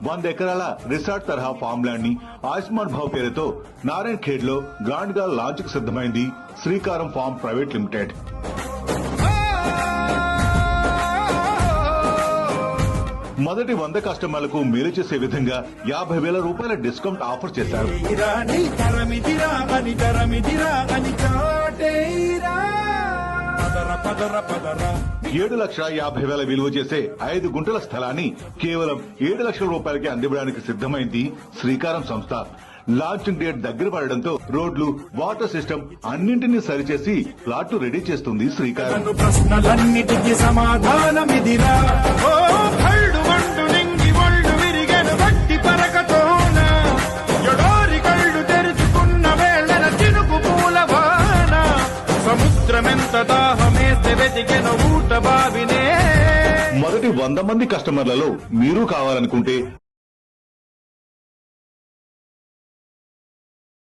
100 ఎకరాల రిసార్ట్ తరహా farm land ని ఆయుష్మాన్ భావ్ పేరుతో నారాయణ్ ఖేడ్ లో గ్రాండ్ గా లాంచ్ కు సిద్దమైంది శ్రీకారం ఫార్మ్ ప్రైవేట్ లిమిటెడ్. మొదటి 100 కస్టమర్లకు మేలు చేసే విధంగా 50,000 రూపాయల డిస్కౌంట్ ఆఫర్ చేశారు. 7,50,000 విలువ చేసే 5 గుంటల స్థలాన్ని కేవలం 7 లక్షల రూపాయలకి అందివ్వడానికి సిద్దమైంది శ్రీకారం సంస్థ. లాంచింగ్ డేట్ దగ్గర పడడంతో రోడ్లు, వాటర్ సిస్టమ్ అన్నింటినీ సరిచేసి ప్లాట్లు రెడీ చేస్తుంది శ్రీకారం. ప్రశ్నలన్నిటికీ సమాధానమిదిరా. మొదటి 100 మంది కస్టమర్లలో మీరు కావాలనుకుంటే